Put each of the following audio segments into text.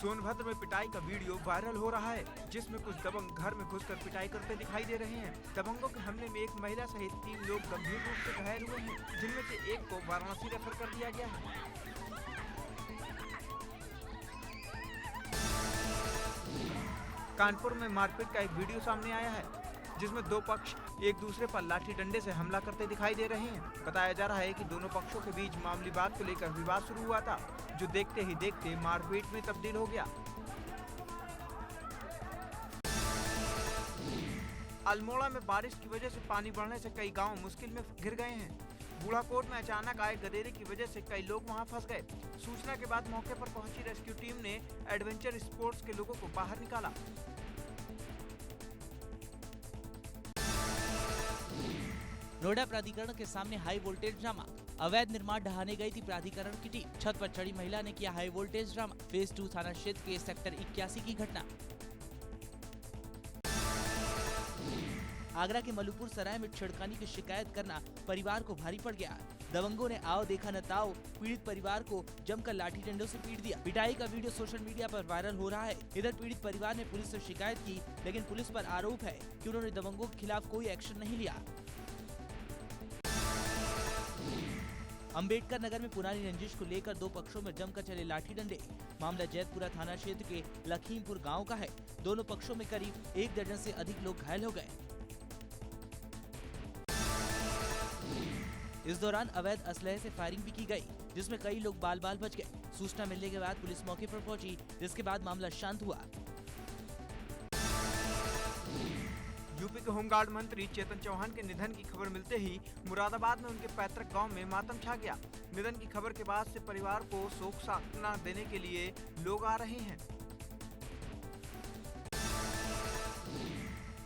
सोनभद्र में पिटाई का वीडियो वायरल हो रहा है, जिसमें कुछ दबंग घर में घुसकर पिटाई करते दिखाई दे रहे हैं। दबंगों के हमले में एक महिला सहित 3 लोग गंभीर रूप से घायल हुए हैं, जिनमें से एक को वाराणसी रेफर कर दिया गया है। कानपुर में मारपीट का एक वीडियो सामने आया है, जिसमें 2 पक्ष एक दूसरे पर लाठी डंडे से हमला करते दिखाई दे रहे हैं। बताया जा रहा है कि दोनों पक्षों के बीच मामूली बात को लेकर विवाद शुरू हुआ था, जो देखते ही देखते मारपीट में तब्दील हो गया। अल्मोड़ा में बारिश की वजह से पानी बढ़ने से कई गांव मुश्किल में घिर गए हैं। बूढ़ाकोट में अचानक आए गदेरे की वजह से कई लोग वहां फंस गए। सूचना के बाद मौके पर पहुंची रेस्क्यू टीम ने एडवेंचर स्पोर्ट्स के लोगों को बाहर निकाला। नोएडा प्राधिकरण के सामने हाई वोल्टेज ड्रामा। अवैध निर्माण ढहाने गई थी प्राधिकरण की टीम। छत पर चढ़ी महिला ने किया हाई वोल्टेज ड्रामा। फेज 2 थाना क्षेत्र के सेक्टर 81 की घटना। आगरा के मलुपुर सराय में छेड़खानी की शिकायत करना परिवार को भारी पड़ गया। दबंगों ने आओ देखा न ताओ पीड़ित परिवार को जमकर लाठी डंडों से पीट दिया। पिटाई का वीडियो सोशल मीडिया पर वायरल हो रहा है। इधर पीड़ित परिवार ने पुलिस से शिकायत की, लेकिन पुलिस पर आरोप है कि उन्होंने दबंगों के खिलाफ कोई एक्शन नहीं लिया। अंबेडकर नगर में पुरानी रंजिश को लेकर 2 पक्षों में जमकर चले लाठी डंडे। मामला जैतपुरा थाना क्षेत्र के लखीमपुर गांव का है। दोनों पक्षों में करीब 1 दर्जन से अधिक लोग घायल हो गए। इस दौरान अवैध असलहे से फायरिंग भी की गई, जिसमें कई लोग बाल बाल बच गए। सूचना मिलने के बाद पुलिस मौके पर पहुंची, जिसके बाद मामला शांत हुआ। यूपी के होमगार्ड मंत्री चेतन चौहान के निधन की खबर मिलते ही मुरादाबाद में उनके पैतृक गांव में मातम छा गया। निधन की खबर के बाद से परिवार को शोक सांत्वना देने के लिए लोग आ रहे हैं।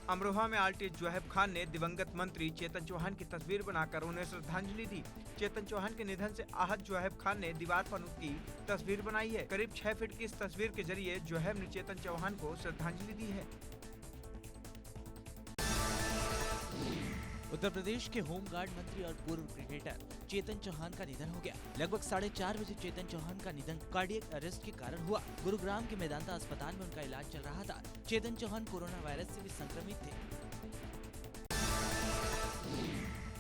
अमरोहा में आरटीएस जोहेब खान ने दिवंगत मंत्री चेतन चौहान की तस्वीर बनाकर उन्हें श्रद्धांजलि दी। चेतन चौहान के निधन से आहत जोहेब खान ने दीवार पर उनकी तस्वीर बनाई है। करीब 6 फीट की इस तस्वीर के जरिए जोहेब ने चेतन चौहान को श्रद्धांजलि दी है। उत्तर प्रदेश के होमगार्ड मंत्री और पूर्व क्रिकेटर चेतन चौहान का निधन हो गया। लगभग 4:30 बजे चेतन चौहान का निधन कार्डियक अरेस्ट के कारण हुआ। गुरुग्राम के मेदांता अस्पताल में उनका इलाज चल रहा था। चेतन चौहान कोरोना वायरस से भी संक्रमित थे।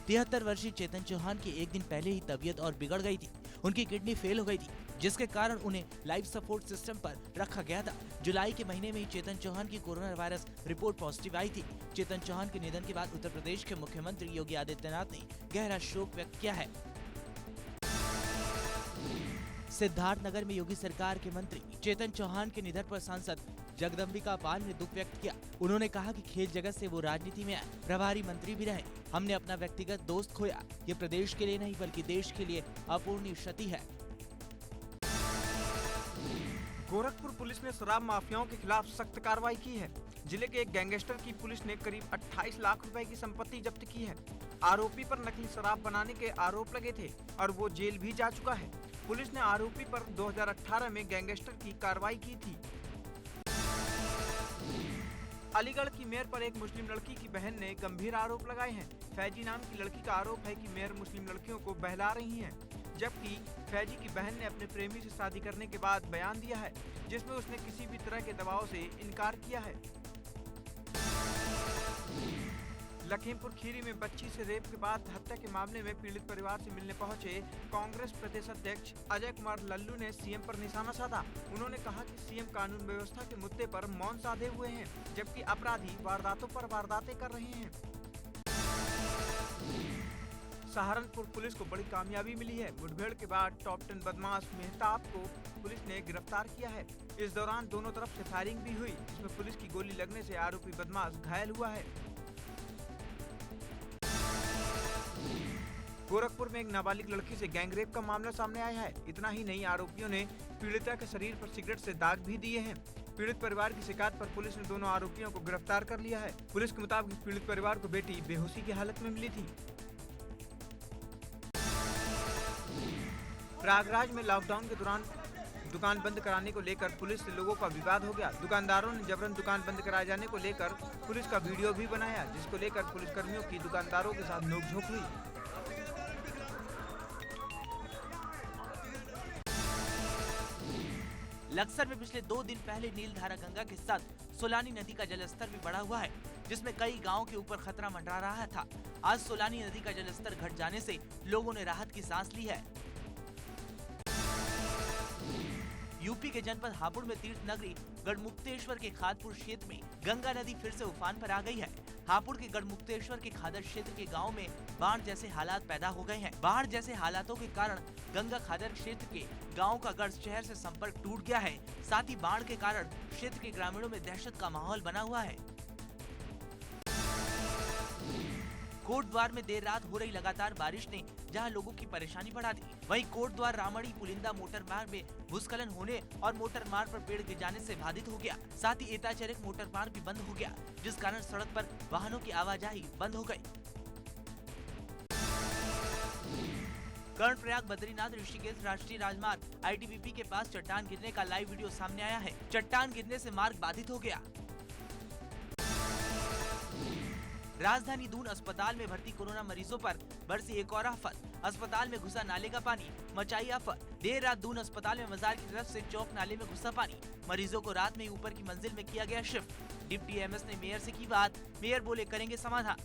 73 वर्षीय चेतन चौहान की एक दिन पहले ही तबीयत और बिगड़ गई थी। उनकी किडनी फेल हो गई थी, जिसके कारण उन्हें लाइफ सपोर्ट सिस्टम पर रखा गया था। जुलाई के महीने में ही चेतन चौहान की कोरोना वायरस रिपोर्ट पॉजिटिव आई थी। चेतन चौहान के निधन के बाद उत्तर प्रदेश के मुख्यमंत्री योगी आदित्यनाथ ने गहरा शोक व्यक्त किया है। सिद्धार्थनगर में योगी सरकार के मंत्री चेतन चौहान के निधन पर सांसद जगदम्बिका पाल ने दुख व्यक्त किया। उन्होंने कहा कि खेल जगत से वो राजनीति में आए, प्रभारी मंत्री भी रहे। हमने अपना व्यक्तिगत दोस्त खोया। ये प्रदेश के लिए नहीं बल्कि देश के लिए अपूर्णीय क्षति है। गोरखपुर पुलिस ने शराब माफियाओं के खिलाफ सख्त कार्रवाई की है। जिले के एक गैंगस्टर की पुलिस ने करीब 28 लाख रुपए की संपत्ति जब्त की है। आरोपी पर नकली शराब बनाने के आरोप लगे थे और वो जेल भी जा चुका है। पुलिस ने आरोपी पर 2018 में गैंगस्टर की कार्रवाई की थी। अलीगढ़ की मेयर पर एक मुस्लिम लड़की की बहन ने गंभीर आरोप लगाए हैं। फैजी नाम की लड़की का आरोप है कि मेयर मुस्लिम लड़कियों को बहला रही हैं, जबकि फैजी की बहन ने अपने प्रेमी से शादी करने के बाद बयान दिया है, जिसमें उसने किसी भी तरह के दबाव से इनकार किया है। लखीमपुर खीरी में बच्ची से रेप के बाद हत्या के मामले में पीड़ित परिवार से मिलने पहुंचे कांग्रेस प्रदेश अध्यक्ष अजय कुमार लल्लू ने सीएम पर निशाना साधा। उन्होंने कहा कि सीएम कानून व्यवस्था के मुद्दे पर मौन साधे हुए हैं, जबकि अपराधी वारदातों पर वारदातें कर रहे हैं। सहारनपुर पुलिस को बड़ी कामयाबी मिली है। मुठभेड़ के बाद टॉप 10 बदमाश मेहताब को पुलिस ने गिरफ्तार किया है। इस दौरान दोनों तरफ से फायरिंग भी हुई, जिसमें पुलिस की गोली लगने से आरोपी बदमाश घायल हुआ है। गोरखपुर में एक नाबालिग लड़की से गैंगरेप का मामला सामने आया है। इतना ही नहीं, आरोपियों ने पीड़िता के शरीर पर सिगरेट से दाग भी दिए हैं। पीड़ित परिवार की शिकायत पर पुलिस ने दोनों आरोपियों को गिरफ्तार कर लिया है। पुलिस के मुताबिक पीड़ित परिवार को बेटी बेहोशी की हालत में मिली थी। प्रयागराज में लॉकडाउन के दौरान दुकान बंद कराने को लेकर पुलिस से लोगों का विवाद हो गया। दुकानदारों ने जबरन दुकान बंद कराए जाने को लेकर पुलिस का वीडियो भी बनाया, जिसको लेकर पुलिसकर्मियों की दुकानदारों के साथ नोकझोंक हुई। लक्सर में पिछले 2 दिन पहले नीलधारा गंगा के साथ सोलानी नदी का जलस्तर भी बढ़ा हुआ है, जिसमें कई गांवों के ऊपर खतरा मंडरा रहा था। आज सोलानी नदी का जलस्तर घट जाने से लोगों ने राहत की सांस ली है। यूपी के जनपद हापुड़ में तीर्थ नगरी गढ़मुक्तेश्वर के खादपुर क्षेत्र में गंगा नदी फिर से उफान पर आ गई है। हापुड़ के गढ़मुक्तेश्वर के खादर क्षेत्र के गांव में बाढ़ जैसे हालात पैदा हो गए हैं। बाढ़ जैसे हालातों के कारण गंगा खादर क्षेत्र के गांव का गढ़ शहर से संपर्क टूट गया है। साथ ही बाढ़ के कारण क्षेत्र के ग्रामीणों में दहशत का माहौल बना हुआ है। कोटद्वार में देर रात हो रही लगातार बारिश ने जहां लोगों की परेशानी बढ़ा दी, वहीं कोटद्वार रामड़ी पुलिंदा मोटर मार्ग में भूस्खलन होने और मोटर मार्ग पर पेड़ गिर जाने से बाधित हो गया। साथ ही एताचरिक मोटर मार्ग भी बंद हो गया, जिस कारण सड़क पर वाहनों की आवाजाही बंद हो गई। कर्णप्रयाग बद्रीनाथ ऋषिकेश राष्ट्रीय राजमार्ग ITBP के पास चट्टान गिरने का लाइव वीडियो सामने आया है। चट्टान गिरने से मार्ग बाधित हो गया। राजधानी दून अस्पताल में भर्ती कोरोना मरीजों पर बरसी एक और आफत। अस्पताल में घुसा नाले का पानी, मचाई आफत। देर रात दून अस्पताल में मजार की तरफ से चौक नाले में घुसा पानी। मरीजों को रात में ही ऊपर की मंजिल में किया गया शिफ्ट। डिप्टी एमएस ने मेयर से की बात, मेयर बोले करेंगे समाधान।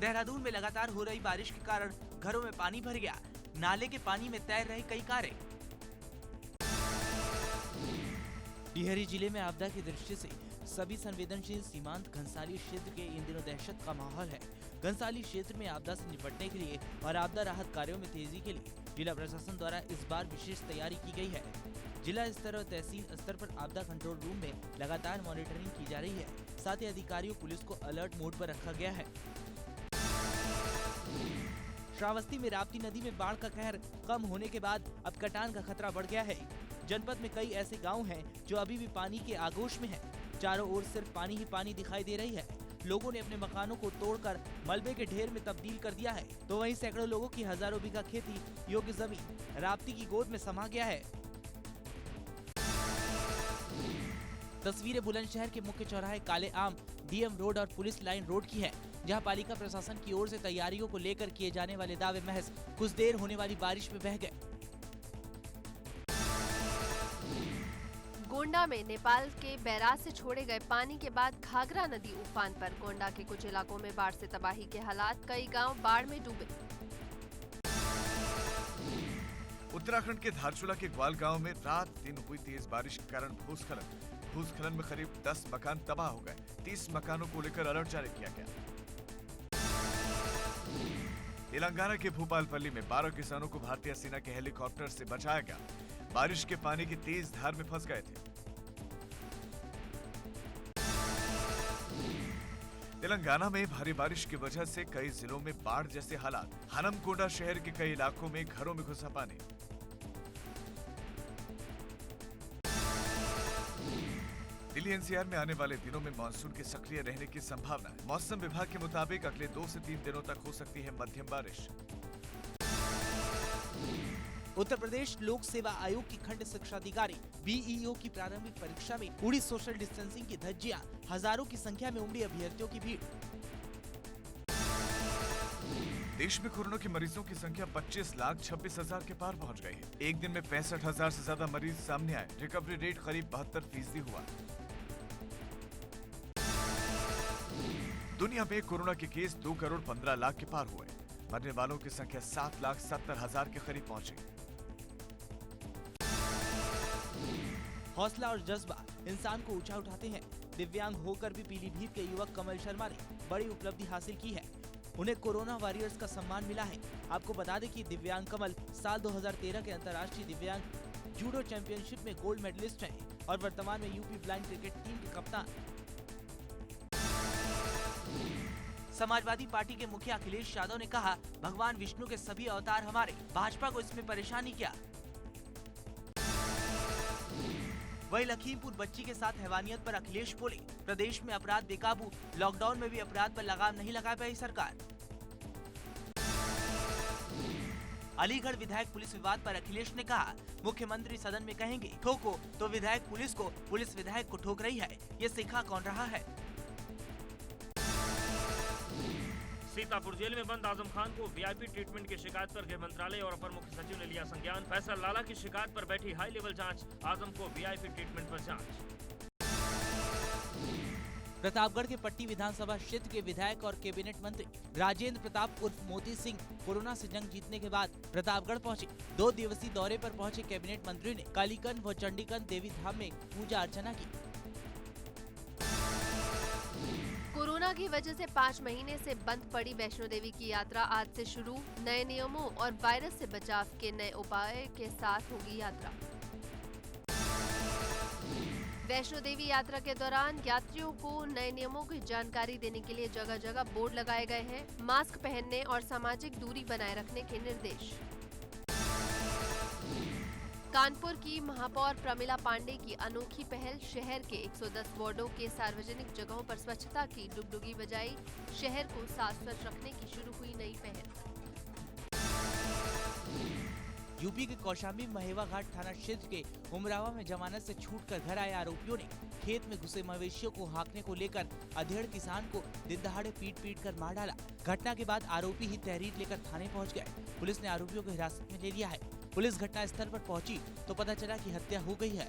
देहरादून में लगातार हो रही बारिश के कारण घरों में पानी भर गया। नाले के पानी में तैर रही कई कारें। टिहरी जिले में आपदा की दृष्टि से सभी संवेदनशील सीमांत घनसाली क्षेत्र के इन दिनों दहशत का माहौल है। घनसाली क्षेत्र में आपदा से निपटने के लिए और आपदा राहत कार्यों में तेजी के लिए जिला प्रशासन द्वारा इस बार विशेष तैयारी की गई है। जिला स्तर और तहसील स्तर पर आपदा कंट्रोल रूम में लगातार मॉनिटरिंग की जा रही है। साथ ही अधिकारियों पुलिस को अलर्ट मोड पर रखा गया है। श्रावस्ती में राप्ती नदी में बाढ़ का कहर कम होने के बाद अब कटान का खतरा बढ़ गया है। जनपद में कई ऐसे गाँव हैं जो अभी भी पानी के आगोश में है। चारों ओर सिर्फ पानी ही पानी दिखाई दे रही है। लोगों ने अपने मकानों को तोड़कर मलबे के ढेर में तब्दील कर दिया है, तो वहीं सैकड़ों लोगों की हजारों बीघा खेती योग्य जमीन राप्ती की गोद में समा गया है। तस्वीरें बुलंदशहर के मुख्य चौराहे काले आम, डीएम रोड और पुलिस लाइन रोड की है, जहां पालिका प्रशासन की ओर से तैयारियों को लेकर किए जाने वाले दावे महज कुछ देर होने वाली बारिश में बह गए। गोंडा में नेपाल के बैराज से छोड़े गए पानी के बाद घाघरा नदी उफान पर। गोंडा के कुछ इलाकों में बाढ़ से तबाही के हालात, कई गांव बाढ़ में डूबे। उत्तराखंड के धारचूला के ग्वाल गांव में रात दिन हुई तेज बारिश के कारण भूस्खलन में करीब 10 मकान तबाह हो गए। 30 मकानों को लेकर अलर्ट जारी किया गया। तेलंगाना के भूपालपल्ली में 12 किसानों को भारतीय सेना के हेलीकॉप्टर से बचाया गया। बारिश के पानी की तेज धार में फंस गए थे। तेलंगाना में भारी बारिश की वजह से कई जिलों में बाढ़ जैसे हालात। हनमकोंडा शहर के कई इलाकों में घरों में घुसा पानी। दिल्ली एनसीआर में आने वाले दिनों में मानसून के सक्रिय रहने की संभावना है। मौसम विभाग के मुताबिक अगले 2 से 3 दिनों तक हो सकती है मध्यम बारिश। उत्तर प्रदेश लोक सेवा आयोग की खंड शिक्षा अधिकारी BEO की प्रारंभिक परीक्षा में उड़ी सोशल डिस्टेंसिंग की धज्जियां, हजारों की संख्या में उमड़ी अभ्यर्थियों की भीड़। देश में कोरोना के मरीजों की संख्या 25,26,000 के पार पहुंच गई है। एक दिन में 65,000 से ज्यादा मरीज सामने आए। रिकवरी रेट करीब 72% हुआ। दुनिया में कोरोना के केस 2 करोड़ 15 लाख के पार हुए। मरने वालों की संख्या 7,70,000 के करीब पहुंची। हौसला और जज्बा इंसान को ऊंचा उठाते हैं। दिव्यांग होकर भी पीलीभीत के युवक कमल शर्मा ने बड़ी उपलब्धि हासिल की है। उन्हें कोरोना वॉरियर्स का सम्मान मिला है। आपको बता दें कि दिव्यांग कमल साल 2013 के अंतर्राष्ट्रीय दिव्यांग जूडो चैंपियनशिप में गोल्ड मेडलिस्ट हैं और वर्तमान में यूपी ब्लाइंड क्रिकेट टीम के कप्तान। समाजवादी पार्टी के मुखिया अखिलेश यादव ने कहा, भगवान विष्णु के सभी अवतार हमारे, भाजपा को इसमें परेशानी क्या। वहीं लखीमपुर बच्ची के साथ हैवानियत पर अखिलेश बोले, प्रदेश में अपराध बेकाबू, लॉकडाउन में भी अपराध पर लगाम नहीं लगा पाई सरकार। अलीगढ़ विधायक पुलिस विवाद पर अखिलेश ने कहा, मुख्यमंत्री सदन में कहेंगे ठोको तो विधायक पुलिस को, पुलिस विधायक को ठोक रही है, ये सिखा कौन रहा है। सीतापुर जेल में बंद आजम खान को वीआईपी ट्रीटमेंट की शिकायत पर गृह मंत्रालय और अपर मुख्य सचिव ने लिया संज्ञान। फैसल लाला की शिकायत पर बैठी हाई लेवल जांच, आजम को वीआईपी ट्रीटमेंट पर जांच। प्रतापगढ़ के पट्टी विधानसभा क्षेत्र के विधायक और कैबिनेट मंत्री राजेंद्र प्रताप उर्फ मोती सिंह कोरोना से जंग जीतने के बाद प्रतापगढ़ पहुंचे। 2 दिवसीय दौरे पर पहुंचे कैबिनेट मंत्री ने कालीकंठ व चंडीगढ़ देवी धाम में पूजा अर्चना की। कोरोना की वजह से 5 महीने से बंद पड़ी वैष्णो देवी की यात्रा आज से शुरू। नए नियमों और वायरस से बचाव के नए उपाय के साथ होगी यात्रा। वैष्णो देवी यात्रा के दौरान यात्रियों को नए नियमों की जानकारी देने के लिए जगह जगह बोर्ड लगाए गए हैं। मास्क पहनने और सामाजिक दूरी बनाए रखने के निर्देश। कानपुर की महापौर प्रमिला पांडे की अनोखी पहल, शहर के 110 वार्डों के सार्वजनिक जगहों पर स्वच्छता की डुगडुगी बजाई। शहर को साफ स्वच्छ रखने की शुरू हुई नई पहल। यूपी के कौशाम्बी महेवा घाट थाना क्षेत्र के उमरावा में जमानत से छूटकर घर आए आरोपियों ने खेत में घुसे मवेशियों को हाँकने को लेकर अधेड़ किसान को दिन दहाड़े पीट कर मार डाला। घटना के बाद आरोपी ही तहरीर लेकर थाने पहुंच गए। पुलिस ने आरोपियों को हिरासत में ले लिया है। पुलिस घटना स्थल पर पहुंची तो पता चला कि हत्या हो गई है।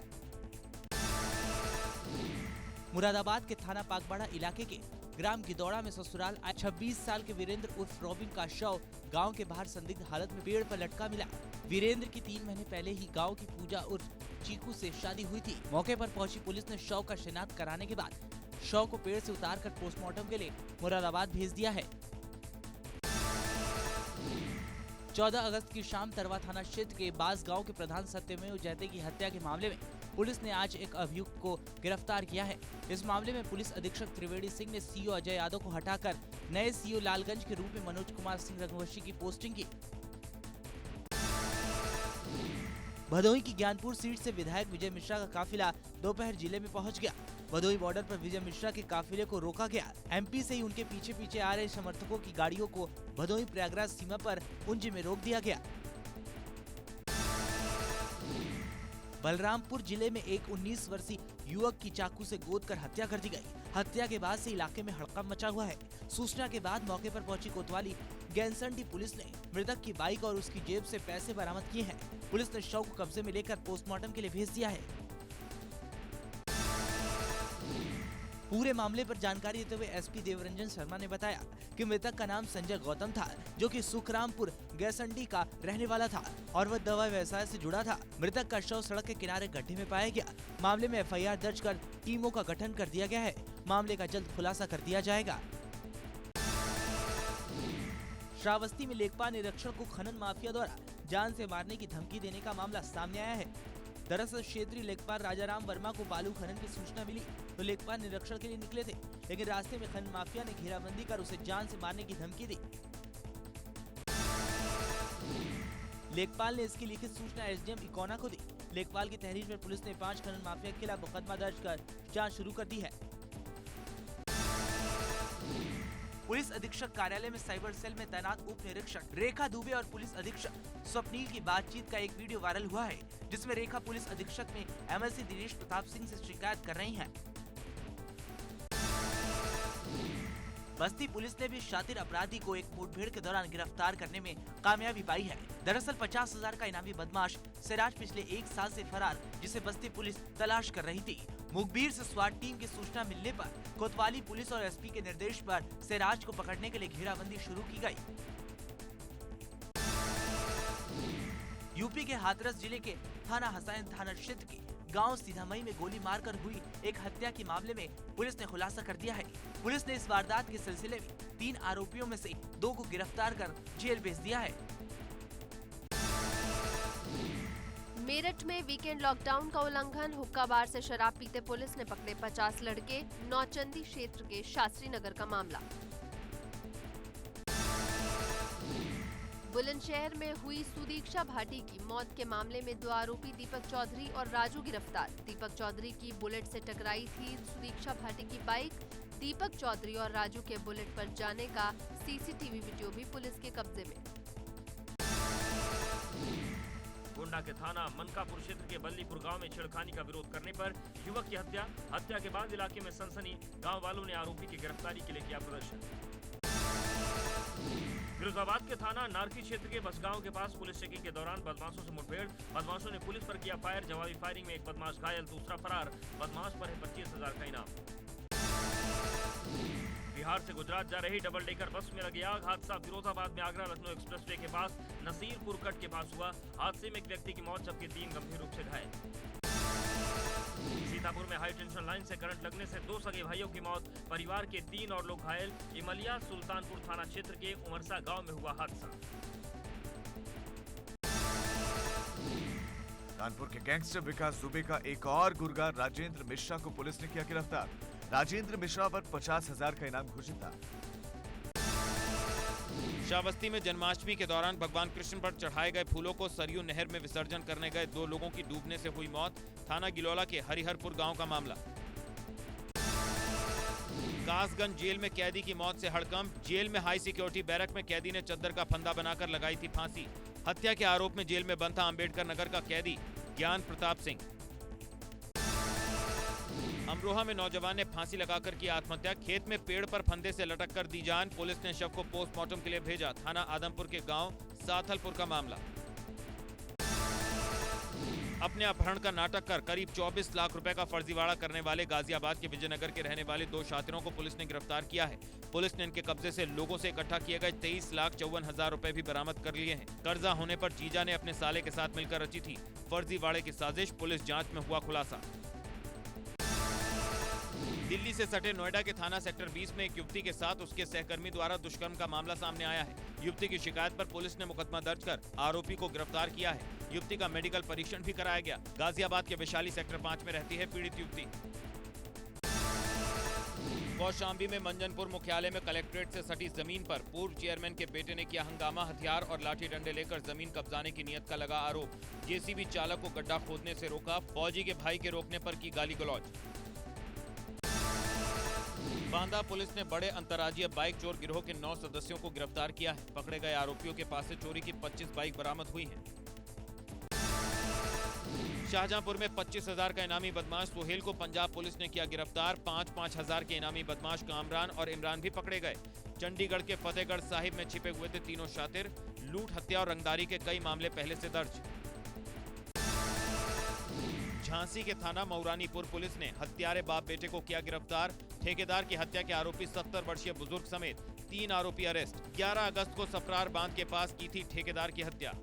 मुरादाबाद के थाना पाकबाड़ा इलाके के ग्राम गिदौड़ा में ससुराल आए 26 साल के वीरेंद्र उर्फ रॉबिन का शव गांव के बाहर संदिग्ध हालत में पेड़ पर लटका मिला। वीरेंद्र की 3 महीने पहले ही गांव की पूजा उर्फ चीकू से शादी हुई थी। मौके पर पहुंची पुलिस ने शव का शिनाख्त कराने के बाद शव को पेड़ से उतारकर पोस्टमार्टम के लिए मुरादाबाद भेज दिया है। 14 अगस्त की शाम तरवा थाना क्षेत्र के बास गांव के प्रधान सत्यमेव जयते की हत्या के मामले में पुलिस ने आज एक अभियुक्त को गिरफ्तार किया है। इस मामले में पुलिस अधीक्षक त्रिवेदी सिंह ने सीओ अजय यादव को हटाकर नए सीओ लालगंज के रूप में मनोज कुमार सिंह रघुवंशी की पोस्टिंग की। भदोही की ज्ञानपुर सीट से विधायक विजय मिश्रा का काफिला दोपहर जिले में पहुंच गया। भदोही बॉर्डर पर विजय मिश्रा के काफिले को रोका गया। एमपी से ही उनके पीछे पीछे आ रहे समर्थकों की गाड़ियों को भदोही प्रयागराज सीमा पर उंज में रोक दिया गया। बलरामपुर जिले में एक 19 वर्षीय युवक की चाकू से गोद कर हत्या कर दी गई। हत्या के बाद से इलाके में हड़कंप मचा हुआ है। सूचना के बाद मौके पर पहुंची कोतवाली गैंसनडी पुलिस ने मृतक की बाइक और उसकी जेब से पैसे बरामद किए हैं। पुलिस ने शव को कब्जे में लेकर पोस्टमार्टम के लिए भेज दिया है। पूरे मामले पर जानकारी देते हुए एसपी देवरंजन शर्मा ने बताया कि मृतक का नाम संजय गौतम था, जो कि सुखरामपुर गैसंडी का रहने वाला था और वह दवा व्यवसाय से जुड़ा था। मृतक का शव सड़क के किनारे गड्ढे में पाया गया। मामले में एफआईआर दर्ज कर टीमों का गठन कर दिया गया है। मामले का जल्द खुलासा कर दिया जाएगा। श्रावस्ती में लेखपाल निरीक्षक को खनन माफिया द्वारा जान से मारने की धमकी देने का मामला सामने आया है। दरअसल क्षेत्रीय लेखपाल राजाराम वर्मा को बालू खनन की सूचना मिली तो लेखपाल निरीक्षण के लिए निकले थे, लेकिन रास्ते में खनन माफिया ने घेराबंदी कर उसे जान से मारने की धमकी दी। लेखपाल ने इसकी लिखित सूचना एसडीएम इकोना को दी। लेखपाल की तहरीर पर पुलिस ने 5 खनन माफिया के खिलाफ मुकदमा दर्ज कर जांच शुरू कर दी है। पुलिस अधीक्षक कार्यालय में साइबर सेल में तैनात उप निरीक्षक रेखा दुबे और पुलिस अधीक्षक स्वप्नील की बातचीत का एक वीडियो वायरल हुआ है, जिसमें रेखा पुलिस अधीक्षक में एमएलसी दिनेश प्रताप सिंह से शिकायत कर रही हैं। बस्ती पुलिस ने भी शातिर अपराधी को एक मुठभेड़ के दौरान गिरफ्तार करने में कामयाबी पाई है। दरअसल 50,000 का इनामी बदमाश सिराज पिछले 1 साल से फरार, जिसे बस्ती पुलिस तलाश कर रही थी। मुखबिर से स्वाट टीम की सूचना मिलने पर कोतवाली पुलिस और एसपी के निर्देश पर सिराज को पकड़ने के लिए घेराबंदी शुरू की गई। यूपी के हाथरस जिले के थाना हसैन थाना क्षेत्र के गांव सीधामई में गोली मारकर हुई एक हत्या के मामले में पुलिस ने खुलासा कर दिया है। पुलिस ने इस वारदात के सिलसिले में 3 आरोपियों में से 2 को गिरफ्तार कर जेल भेज दिया है। मेरठ में वीकेंड लॉकडाउन का उल्लंघन, हुक्का बार से शराब पीते पुलिस ने पकड़े 50 लड़के। नौचंदी क्षेत्र के शास्त्री नगर का मामला। बुलंदशहर में हुई सुदीक्षा भाटी की मौत के मामले में 2 आरोपी दीपक चौधरी और राजू गिरफ्तार। दीपक चौधरी की बुलेट से टकराई थी सुदीक्षा भाटी की बाइक। दीपक चौधरी और राजू के बुलेट पर जाने का सीसीटीवी वीडियो भी पुलिस के कब्जे में। गोंडा के थाना मनकापुर क्षेत्र के बल्लीपुर गांव में छेड़खानी का विरोध करने पर युवक की हत्या के बाद इलाके में सनसनी। गांव वालों ने आरोपी की गिरफ्तारी के लिए किया प्रदर्शन। फिरोजाबाद के थाना नारकी क्षेत्र के बसगांव के पास पुलिस चेकिंग के दौरान बदमाशों से मुठभेड़। बदमाशों ने पुलिस पर किया फायर। जवाबी फायरिंग में एक बदमाश घायल, दूसरा फरार। बदमाश पर है 25,000 का इनाम। बिहार से गुजरात जा रही डबल डेकर बस में लगी आग। हादसा फिरोजाबाद में आगरा लखनऊ एक्सप्रेसवे के पास नसीरपुर कट के पास हुआ। हादसे में एक व्यक्ति की मौत जबकि 3 गंभीर रूप से घायल। सीतापुर में हाई टेंशन लाइन से करंट लगने से 2 सगे भाइयों की मौत, परिवार के 3 और लोग घायल। इमलिया सुल्तानपुर थाना क्षेत्र के उमरसा गांव में हुआ हादसा। कानपुर के गैंगस्टर विकास दुबे का एक और गुर्गा राजेंद्र मिश्रा को पुलिस ने किया गिरफ्तार। राजेंद्र मिश्रा पर 50,000 का इनाम घोषित था। श्रावस्ती में जन्माष्टमी के दौरान भगवान कृष्ण पर चढ़ाए गए फूलों को सरयू नहर में विसर्जन करने गए 2 लोगों की डूबने से हुई मौत। थाना गिलौला के हरिहरपुर गांव का मामला। कासगंज जेल में कैदी की मौत से हड़कंप। जेल में हाई सिक्योरिटी बैरक में कैदी ने चद्दर का फंदा बनाकर लगाई थी फांसी। हत्या के आरोप में जेल में बंद था अंबेडकर नगर का कैदी ज्ञान प्रताप सिंह। अमरोहा में नौजवान ने फांसी लगाकर की आत्महत्या। खेत में पेड़ पर फंदे से लटक कर दी जान। पुलिस ने शव को पोस्टमार्टम के लिए भेजा। थाना आदमपुर के गांव साथलपुर का मामला। अपने अपहरण का नाटक कर करीब 24 लाख रुपए का फर्जीवाड़ा करने वाले गाजियाबाद के विजयनगर के रहने वाले 2 शातिरों को पुलिस ने गिरफ्तार किया है। पुलिस ने इनके कब्जे से लोगों से इकट्ठा किए गए 23,54,000 रुपए भी बरामद कर लिए हैं। कर्जा होने पर जीजा ने अपने साले के साथ मिलकर रची थी फर्जीवाड़े की साजिश। पुलिस जांच में हुआ खुलासा। दिल्ली से सटे नोएडा के थाना सेक्टर 20 में एक युवती के साथ उसके सहकर्मी द्वारा दुष्कर्म का मामला सामने आया है। युवती की शिकायत पर पुलिस ने मुकदमा दर्ज कर आरोपी को गिरफ्तार किया है। युवती का मेडिकल परीक्षण भी कराया गया। गाजियाबाद के वैशाली सेक्टर 5 में रहती है पीड़ित युवती। कौशाम्बी में मंजनपुर मुख्यालय में कलेक्ट्रेट से सटी जमीन पर पूर्व चेयरमैन के बेटे ने किया हंगामा। हथियार और लाठी डंडे लेकर जमीन कब्जाने की नीयत का लगा आरोप। जेसीबी चालक को गड्ढा खोदने से रोका। फौजी के भाई के रोकने पर की गाली गलौज। बांदा पुलिस ने बड़े अंतर्राज्यीय बाइक चोर गिरोह के 9 सदस्यों को गिरफ्तार किया है। पकड़े गए आरोपियों के पास से चोरी की 25 बाइक बरामद हुई हैं। शाहजहांपुर में 25,000 का इनामी बदमाश सुहेल को पंजाब पुलिस ने किया गिरफ्तार। 5,000 के इनामी बदमाश कामरान और इमरान भी पकड़े गए। चंडीगढ़ के फतेहगढ़ साहिब में छिपे हुए थे तीनों शातिर। लूट, हत्या और रंगदारी के कई मामले पहले से दर्ज। झांसी के थाना मऊरानीपुर पुलिस ने हत्यारे बाप बेटे को किया गिरफ्तार। ठेकेदार की हत्या के आरोपी 70 वर्षीय बुजुर्ग समेत 3 आरोपी अरेस्ट। 11 अगस्त को सफरार बांध के पास की थी ठेकेदार की हत्या।